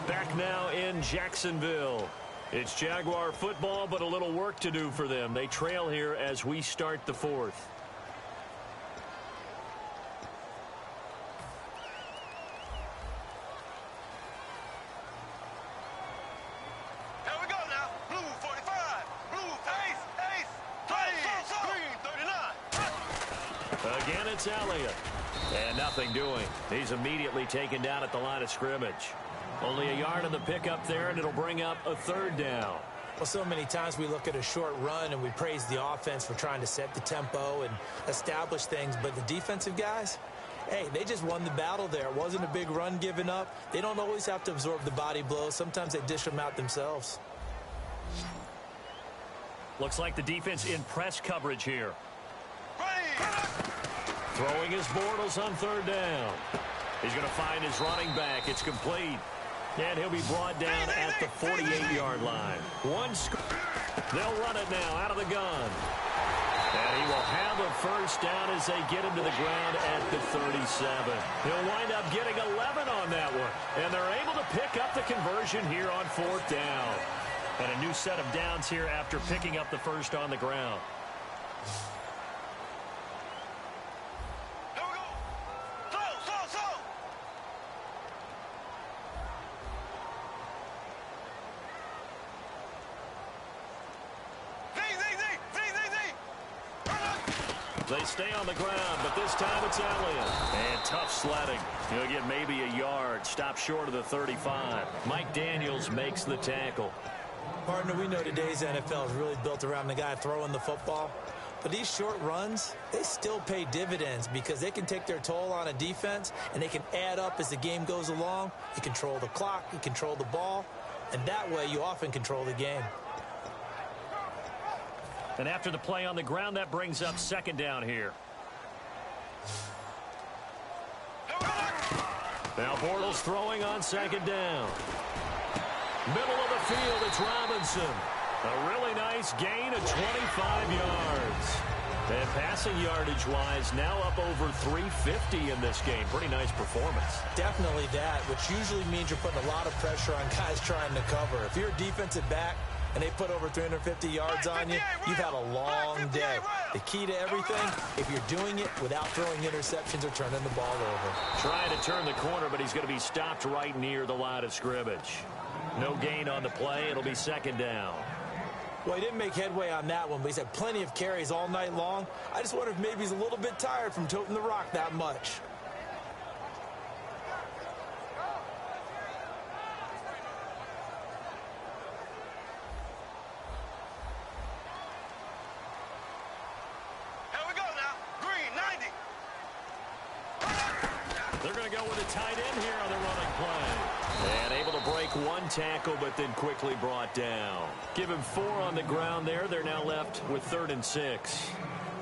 Back now in Jacksonville. It's Jaguar football, but a little work to do for them. They trail here as we start the 4th. Again, it's Elliott. And nothing doing. He's immediately taken down at the line of scrimmage. Only a yard on the pickup there, and it'll bring up a 3rd down. Well, so many times we look at a short run and we praise the offense for trying to set the tempo and establish things. But the defensive guys, hey, they just won the battle there. It wasn't a big run given up. They don't always have to absorb the body blows. Sometimes they dish them out themselves. Looks like the defense in press coverage here. Throwing his Bortles on 3rd down. He's going to find his running back. It's complete. And he'll be brought down at the 48-yard line. They'll run it now out of the gun. And he will have a first down as they get him to the ground at the 37. He'll wind up getting 11 on that one. And they're able to pick up the conversion here on 4th down. And a new set of downs here after picking up the first on the ground. They stay on the ground, but this time it's Elliott. And tough sledding. He'll get maybe a yard. Stop short of the 35. Mike Daniels makes the tackle. Partner, we know today's NFL is really built around the guy throwing the football. But these short runs, they still pay dividends because they can take their toll on a defense and they can add up as the game goes along. You control the clock, you control the ball, and that way you often control the game. And after the play on the ground, that brings up second down here. Now Bortles throwing on second down. Middle of the field, it's Robinson. A really nice gain of 25 yards. And passing yardage-wise, now up over 350 in this game. Pretty nice performance. Definitely that, which usually means you're putting a lot of pressure on guys trying to cover. If you're a defensive back and they put over 350 yards on you, you've had a long day. The key to everything, if you're doing it without throwing interceptions or turning the ball over. Trying to turn the corner, but he's going to be stopped right near the line of scrimmage. No gain on the play. It'll be second down. Well, he didn't make headway on that one, but he's had plenty of carries all night long. I just wonder if maybe he's a little bit tired from toting the rock that much. Here we go now. Green, 90. They're going to go with a tight end here on the running play. And able to break one tackle, but then quickly brought down. Give him 4 on the ground there. They're now left with 3rd and 6.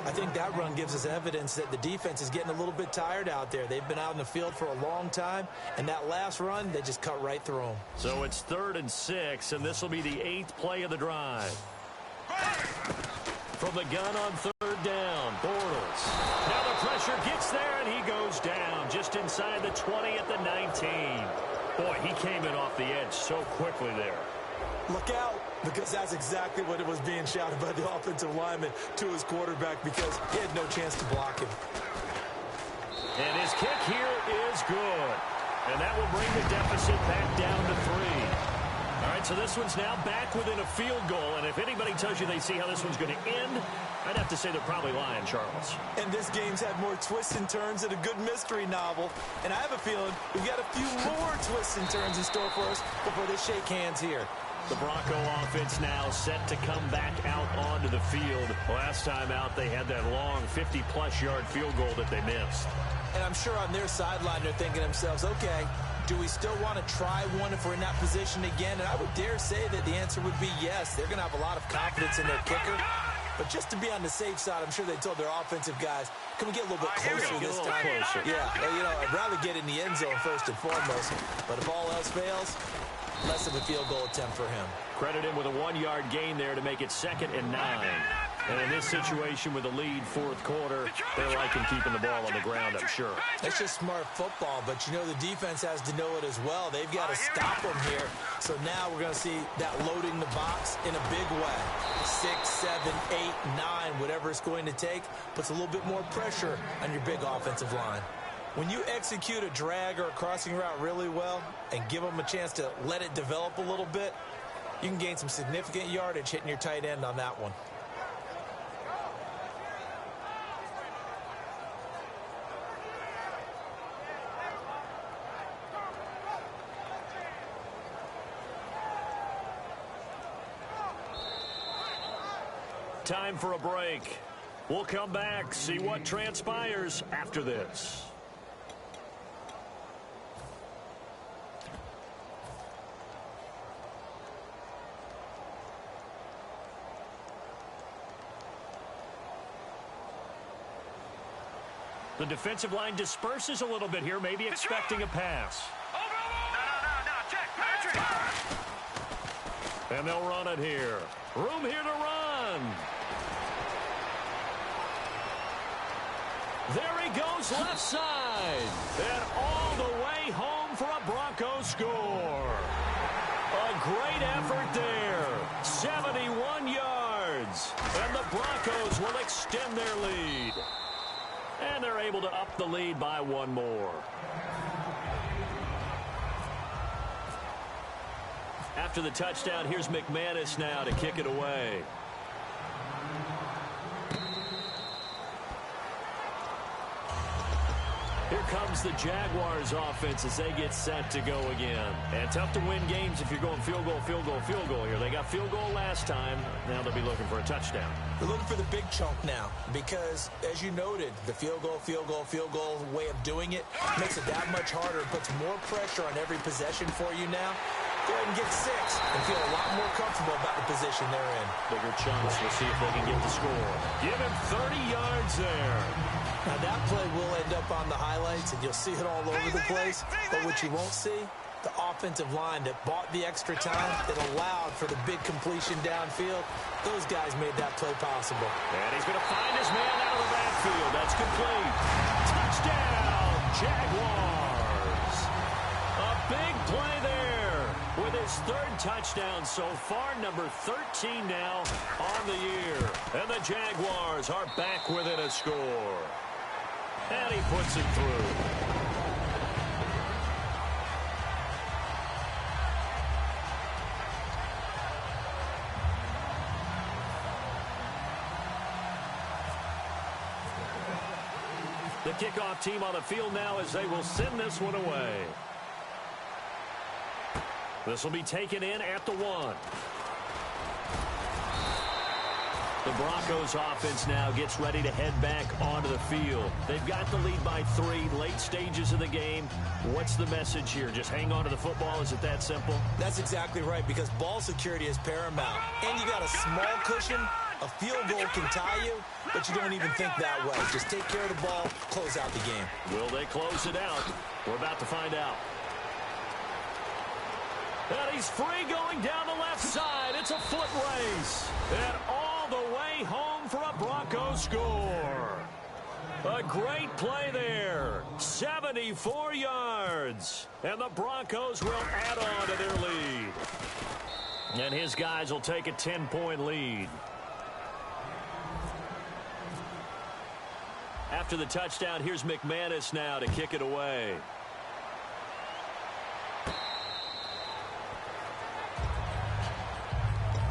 I think that run gives us evidence that the defense is getting a little bit tired out there. They've been out in the field for a long time, and that last run, they just cut right through them. So it's 3rd and 6, and this will be the 8th play of the drive. From the gun on 3rd down, Bortles. Now the pressure gets there, and he goes down just inside the 20 at the 19. Boy, he came in off the edge so quickly there. Look out, because that's exactly what it was being shouted by the offensive lineman to his quarterback, because he had no chance to block him. And his kick here is good. And that will bring the deficit back down to 3. All right, so this one's now back within a field goal. And if anybody tells you they see how this one's going to end, I'd have to say they're probably lying, Charles. And this game's had more twists and turns than a good mystery novel. And I have a feeling we've got a few more twists and turns in store for us before they shake hands here. The Bronco offense now set to come back out onto the field. Last time out, they had that long 50-plus yard field goal that they missed. And I'm sure on their sideline they're thinking to themselves, okay, do we still want to try one if we're in that position again? And I would dare say that the answer would be yes. They're going to have a lot of confidence in their kicker. But just to be on the safe side, I'm sure they told their offensive guys, can we get a little bit closer this time? Yeah, well, you know, I'd rather get in the end zone first and foremost. But if all else fails, less of a field goal attempt for him. Credit him with a 1-yard gain there to make it 2nd and 9. And in this situation with the lead, 4th quarter, they're liking keeping the ball on the ground, I'm sure. That's just smart football, but you know the defense has to know it as well. They've got to stop them here. So now we're going to see that loading the box in a big way. 6, 7, 8, 9, whatever it's going to take, puts a little bit more pressure on your big offensive line. When you execute a drag or a crossing route really well and give them a chance to let it develop a little bit, you can gain some significant yardage hitting your tight end on that one. Time for a break. We'll come back, see what transpires after this. The defensive line disperses a little bit here, maybe expecting a pass. No, check, Patrick. And they'll run it here. Room here to run. There he goes left side. And all the way home for a Broncos score. A great effort there. 71 yards. And the Broncos will extend their lead. And they're able to up the lead by 1 more. After the touchdown, here's McManus now to kick it away. Here comes the Jaguars offense as they get set to go again. And tough to win games if you're going field goal, field goal, field goal here. They got field goal last time. Now they'll be looking for a touchdown. They're looking for the big chunk now because, as you noted, the field goal way of doing it makes it that much harder. It puts more pressure on every possession for you now. go ahead and get 6 and feel a lot more comfortable about the position they're in. Bigger chunks. We'll see if they can get the score. Give him 30 yards there. Now, that play will end up on the highlights, and you'll see it all over the place. But what you won't see, the offensive line that bought the extra time, that allowed for the big completion downfield, those guys made that play possible. And he's going to find his man out of the backfield. That's complete. Touchdown, Jaguars. A big play there with his 3rd touchdown so far, number 13 now on the year. And the Jaguars are back within a score. And he puts it through. The kickoff team on the field now as they will send this one away. This will be taken in at the 1. The Broncos offense now gets ready to head back onto the field. They've got the lead by 3, late stages of the game. What's the message here? Just hang on to the football? Is it that simple? That's exactly right, because ball security is paramount. And you got a small cushion. A field goal can tie you, but you don't even think that way. Just take care of the ball, close out the game. Will they close it out? We're about to find out. And he's free going down the left side. It's a foot race. And all the way home for a Broncos score. A great play there. 74 yards. And the Broncos will add on to their lead. And his guys will take a 10-point lead. After the touchdown, here's McManus now to kick it away.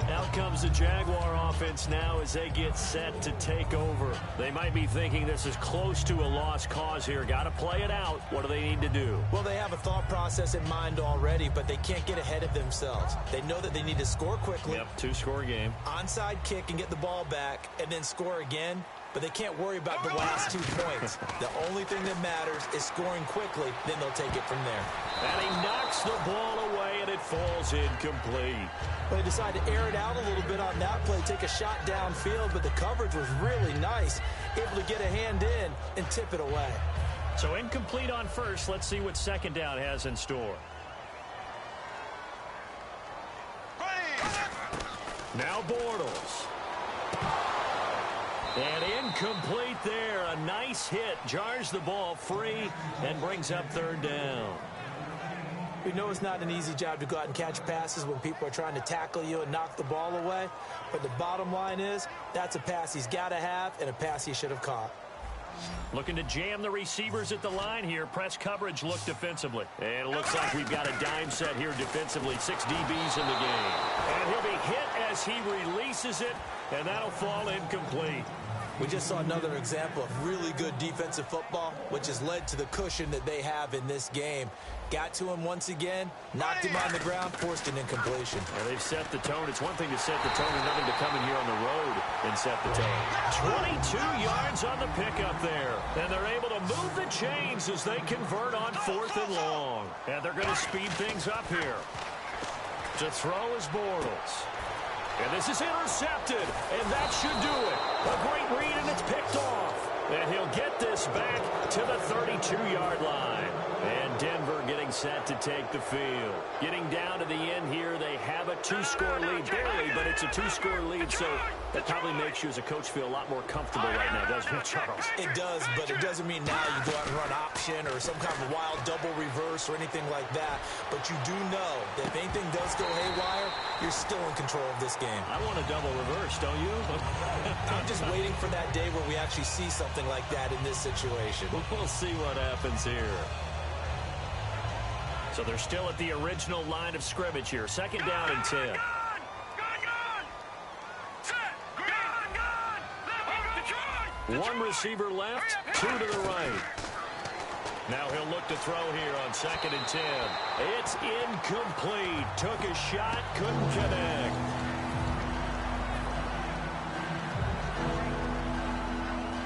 Out comes the Jaguar offense now as they get set to take over. They might be thinking this is close to a lost cause here. Got to play it out. What do they need to do? Well, they have a thought process in mind already, but they can't get ahead of themselves. They know that they need to score quickly. Yep, 2-score game. Onside kick and get the ball back and then score again. But they can't worry about the last 2 points. The only thing that matters is scoring quickly, then they'll take it from there. And he knocks the ball away, and it falls incomplete. They decide to air it out a little bit on that play, take a shot downfield, but the coverage was really nice, able to get a hand in and tip it away. So incomplete on first. Let's see what 2nd down has in store. Now Bortles. And incomplete there. A nice hit. Jars the ball free and brings up 3rd down. We know it's not an easy job to go out and catch passes when people are trying to tackle you and knock the ball away. But the bottom line is that's a pass he's got to have and a pass he should have caught. Looking to jam the receivers at the line here. Press coverage look defensively. And it looks like we've got a dime set here defensively. 6 DBs in the game. And he'll be hit as he releases it, and that'll fall incomplete. We just saw another example of really good defensive football, which has led to the cushion that they have in this game. Got to him once again, knocked him on the ground, forced an incompletion. And they've set the tone. It's one thing to set the tone, another to come in here on the road and set the tone. 22 yards on the pickup there. And they're able to move the chains as they convert on 4th and long. And they're going to speed things up here. To throw is Bortles. And this is intercepted, and that should do it. A great read, and it's picked off. And he'll get this back to the 32-yard line. And Denver getting set to take the field. Getting down to the end here, they have a 2-score lead. Barely, but it's a 2-score lead, so that probably makes you as a coach feel a lot more comfortable right now, doesn't it, Charles? It does, but it doesn't mean now you go out and run option or some kind of wild double reverse or anything like that. But you do know that if anything does go haywire, you're still in control of this game. I want a double reverse, don't you? I'm just waiting for that day where we actually see something like that in this situation. We'll see what happens here. So they're still at the original line of scrimmage here. 2nd down and 10. One receiver left, 2 to the right. Now he'll look to throw here on 2nd and 10. It's incomplete. Took a shot, couldn't connect.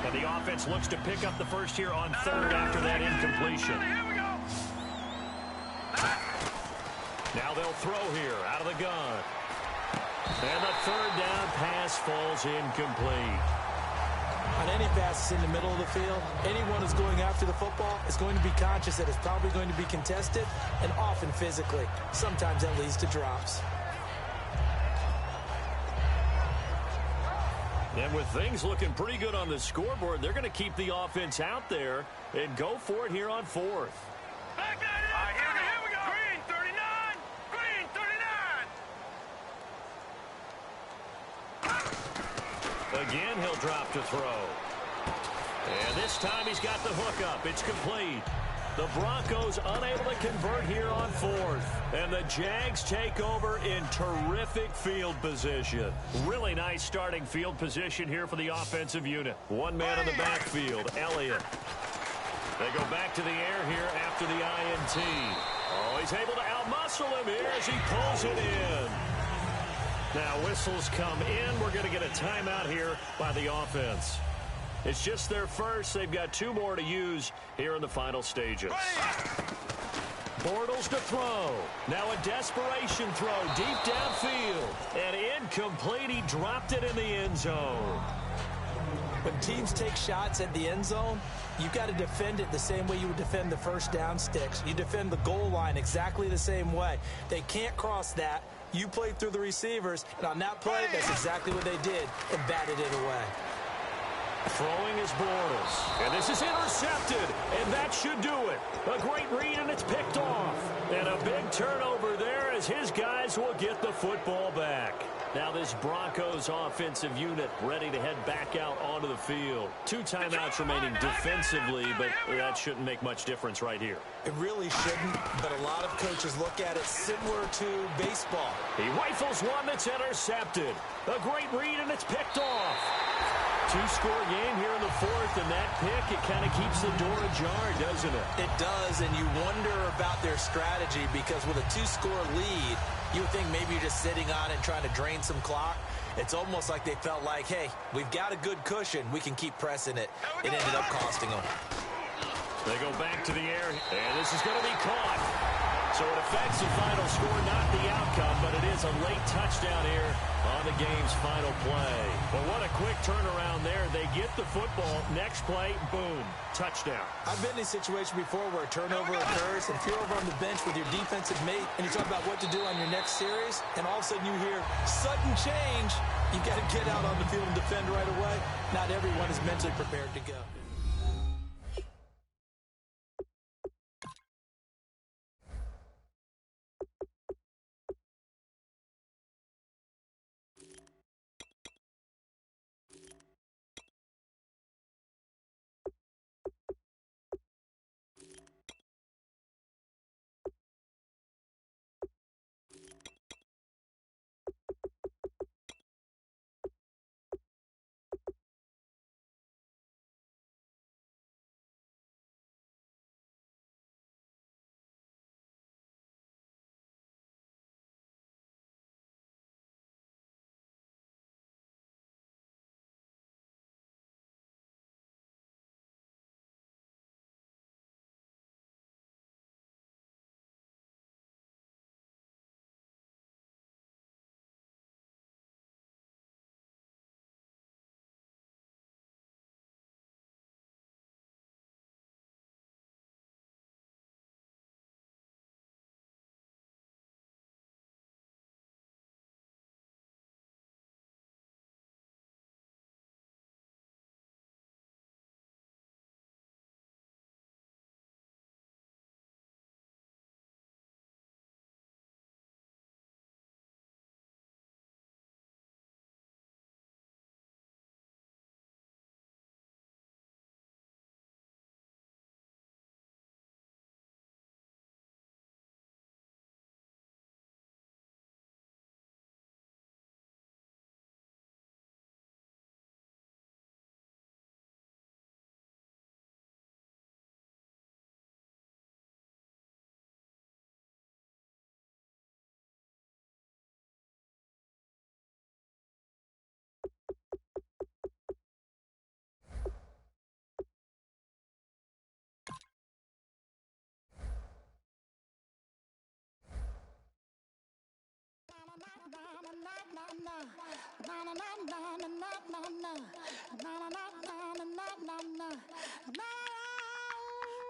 And the offense looks to pick up the first here on 3rd after that incompletion. Now they'll throw here out of the gun. And the third down pass falls incomplete. On any passes in the middle of the field, anyone who's going after the football is going to be conscious that it's probably going to be contested, and often physically. Sometimes that leads to drops. And with things looking pretty good on the scoreboard, they're going to keep the offense out there and go for it here on fourth. Back at it! Here we go! Green 39! Green 39! Again, he'll drop to throw. And this time he's got the hook up. It's complete. The Broncos unable to convert here on fourth. And the Jags take over in terrific field position. Really nice starting field position here for the offensive unit. One man in the backfield, Elliott. They go back to the air here after the INT. Oh, he's able to outmuscle him here as he pulls it in. Now whistles come in. We're going to get a timeout here by the offense. It's just their first. They've got two more to use here in the final stages. Bortles to throw. Now a desperation throw deep downfield. And incomplete. He dropped it in the end zone. When teams take shots at the end zone, you've got to defend it the same way you would defend the first down sticks. You defend the goal line exactly the same way. They can't cross that. You played through the receivers, and on that play, that's exactly what they did, and batted it away. Throwing is Bortles. And this is intercepted. And that should do it. A great read, and it's picked off. And a big turnover there as his guys will get the football back. Now this Broncos offensive unit ready to head back out onto the field. Two timeouts remaining defensively, but that shouldn't make much difference right here. It really shouldn't, but a lot of coaches look at it similar to baseball. He rifles one that's intercepted. A great read, and it's picked off. Two-score game here in the fourth, and that pick, it kind of keeps the door ajar, doesn't it? It does, and you wonder about their strategy because with a two-score lead, you would think maybe you're just sitting on it and trying to drain some clock. It's almost like they felt like, hey, we've got a good cushion. We can keep pressing it. It ended up costing them. They go back to the air, and this is going to be caught. So it affects the final score, not the outcome, but it is a late touchdown here on the game's final play. But what a quick turnaround there. They get the football. Next play, boom, touchdown. I've been in a situation before where a turnover occurs, and if you're over on the bench with your defensive mate, and you talk about what to do on your next series, and all of a sudden you hear sudden change, you got to get out on the field and defend right away. Not everyone is mentally prepared to go.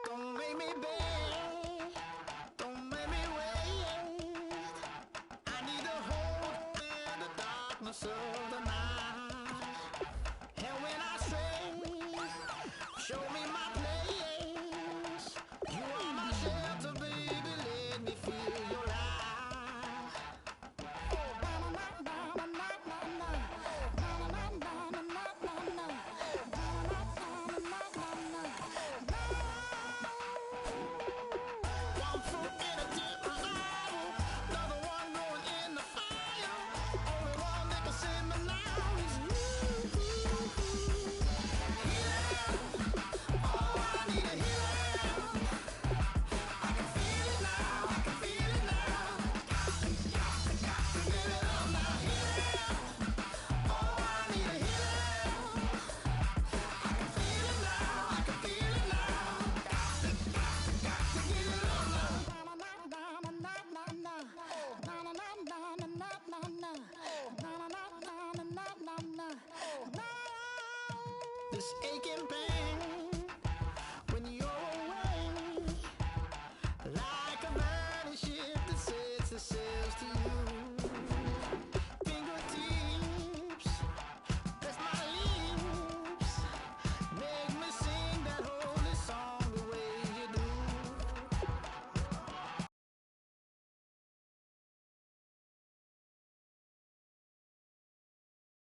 Don't make me beg, don't make me wait. I need the hope in the darkness of the night. And when I stray, show me my place. You are my shelter, baby, let me feel your light. One foot in a deep revival, another one going in the fire. Only one that can save me now is you. Healing, oh, I need a healing. I can feel it now, I can feel it now. Got to get it up now. Healing, oh, I need a healing. I can feel it now, I can feel it now. Got to get it up now. This aching pain